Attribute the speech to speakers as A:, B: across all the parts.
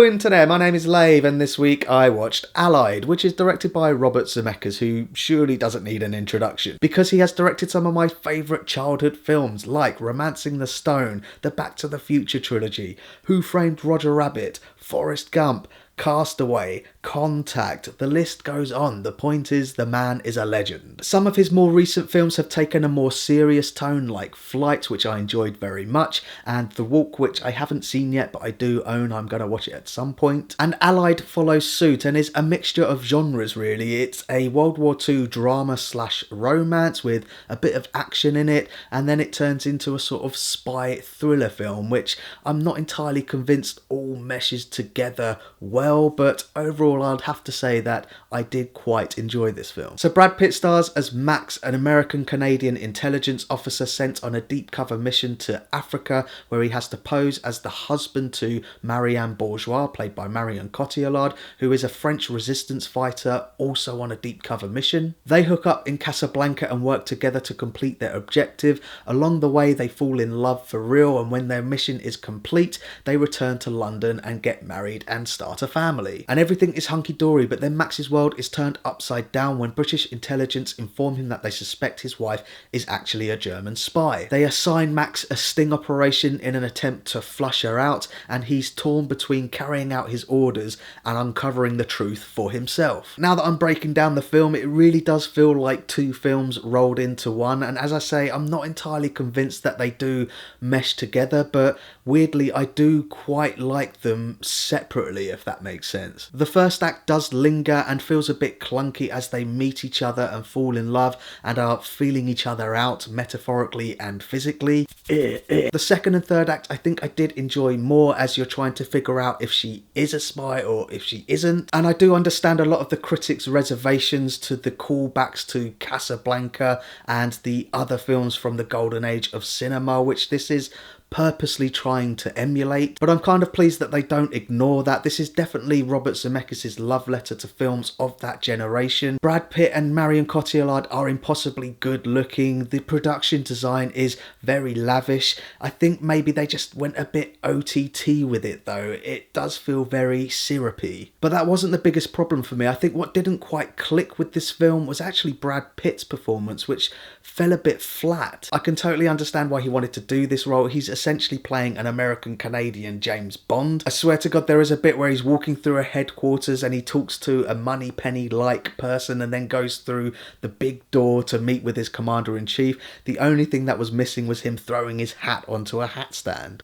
A: Hello internet, my name is Lave and this week I watched Allied, which is directed by Robert Zemeckis, who surely doesn't need an introduction, because he has directed some of my favourite childhood films like Romancing the Stone, the Back to the Future trilogy, Who Framed Roger Rabbit, Forrest Gump, Castaway, Contact, the list goes on. The point is, the man is a legend. Some of his more recent films have taken a more serious tone, like Flight, which I enjoyed very much, and The Walk, which I haven't seen yet, but I do own. I'm going to watch it at some point. And Allied follows suit and is a mixture of genres, really. It's a World War II drama / romance with a bit of action in it, and then it turns into a sort of spy thriller film, which I'm not entirely convinced all meshes together well, but overall I'd have to say that I did quite enjoy this film. So Brad Pitt stars as Max, an American-Canadian intelligence officer sent on a deep cover mission to Africa, where he has to pose as the husband to Marianne Bourgeois, played by Marion Cotillard, who is a French resistance fighter also on a deep cover mission. They hook up in Casablanca and work together to complete their objective. Along the way they fall in love for real, and when their mission is complete they return to London and get married and start a family. And everything is hunky-dory, but then Max's world is turned upside down when British intelligence inform him that they suspect his wife is actually a German spy. They assign Max a sting operation in an attempt to flush her out, and he's torn between carrying out his orders and uncovering the truth for himself. Now that I'm breaking down the film, it really does feel like two films rolled into one, and as I say, I'm not entirely convinced that they do mesh together, but weirdly I do quite like them separately, if that makes sense. The first act does linger and feels a bit clunky as they meet each other and fall in love and are feeling each other out metaphorically and physically. The second and third act I think I did enjoy more, as you're trying to figure out if she is a spy or if she isn't. And I do understand a lot of the critics' reservations to the callbacks to Casablanca and the other films from the golden age of cinema, which this is purposely trying to emulate, but I'm kind of pleased that they don't ignore that. This is definitely Robert Zemeckis' love letter to films of that generation. Brad Pitt and Marion Cotillard are impossibly good looking. The production design is very lavish. I think maybe they just went a bit OTT with it though. It does feel very syrupy. But that wasn't the biggest problem for me. I think what didn't quite click with this film was actually Brad Pitt's performance, which fell a bit flat. I can totally understand why he wanted to do this role. He's essentially playing an American-Canadian James Bond. I swear to God, there is a bit where he's walking through a headquarters and he talks to a Moneypenny-like person and then goes through the big door to meet with his commander-in-chief. The only thing that was missing was him throwing his hat onto a hat stand.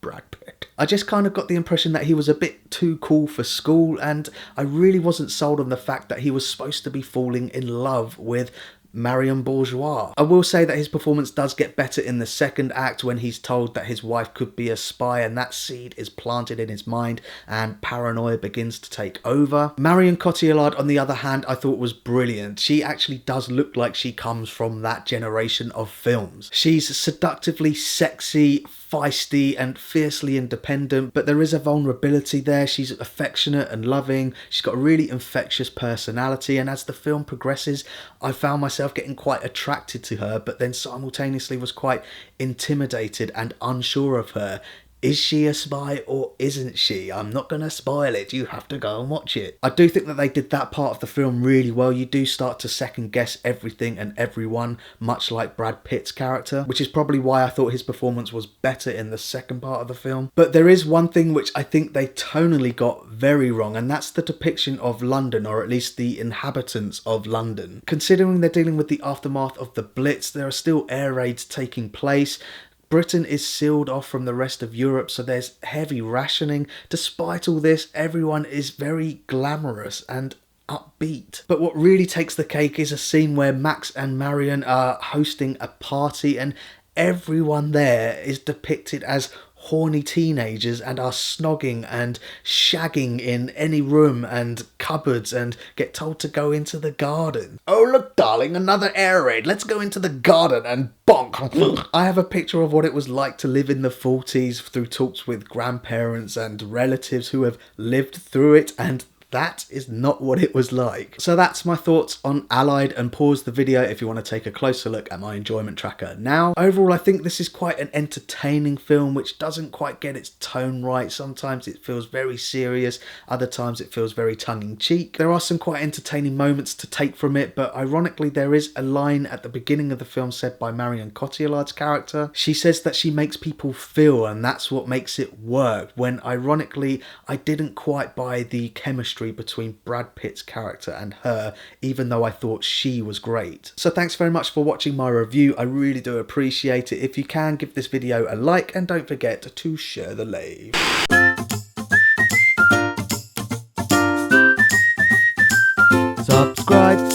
A: Brad Pitt. I just kind of got the impression that he was a bit too cool for school, and I really wasn't sold on the fact that he was supposed to be falling in love with Marion Bourgeois. I will say that his performance does get better in the second act when he's told that his wife could be a spy, and that seed is planted in his mind and paranoia begins to take over. Marion Cotillard, on the other hand, I thought was brilliant. She actually does look like she comes from that generation of films. She's seductively sexy, feisty and fiercely independent, but there is a vulnerability there. She's affectionate and loving. She's got a really infectious personality, and as the film progresses I found myself getting quite attracted to her, but then simultaneously was quite intimidated and unsure of her. Is she a spy or isn't she? I'm not going to spoil it. You have to go and watch it. I do think that they did that part of the film really well. You do start to second guess everything and everyone, much like Brad Pitt's character, which is probably why I thought his performance was better in the second part of the film. But there is one thing which I think they tonally got very wrong, and that's the depiction of London, or at least the inhabitants of London. Considering they're dealing with the aftermath of the Blitz, there are still air raids taking place. Britain is sealed off from the rest of Europe, so there's heavy rationing. Despite all this, everyone is very glamorous and upbeat. But what really takes the cake is a scene where Max and Marion are hosting a party, and everyone there is depicted as horny teenagers and are snogging and shagging in any room and cupboards and get told to go into the garden. Oh look darling, another air raid, let's go into the garden and bonk. I have a picture of what it was like to live in the 40s through talks with grandparents and relatives who have lived through it, and That is not what it was like. So that's my thoughts on Allied, and pause the video if you want to take a closer look at my enjoyment tracker. Now, overall, I think this is quite an entertaining film which doesn't quite get its tone right. Sometimes it feels very serious, other times it feels very tongue-in-cheek. There are some quite entertaining moments to take from it, but ironically there is a line at the beginning of the film said by Marion Cotillard's character. She says that she makes people feel, and that's what makes it work, when ironically I didn't quite buy the chemistry between Brad Pitt's character and her, even though I thought she was great. So thanks very much for watching my review. I really do appreciate it. If you can, give this video a like and don't forget to share the Lave. Subscribe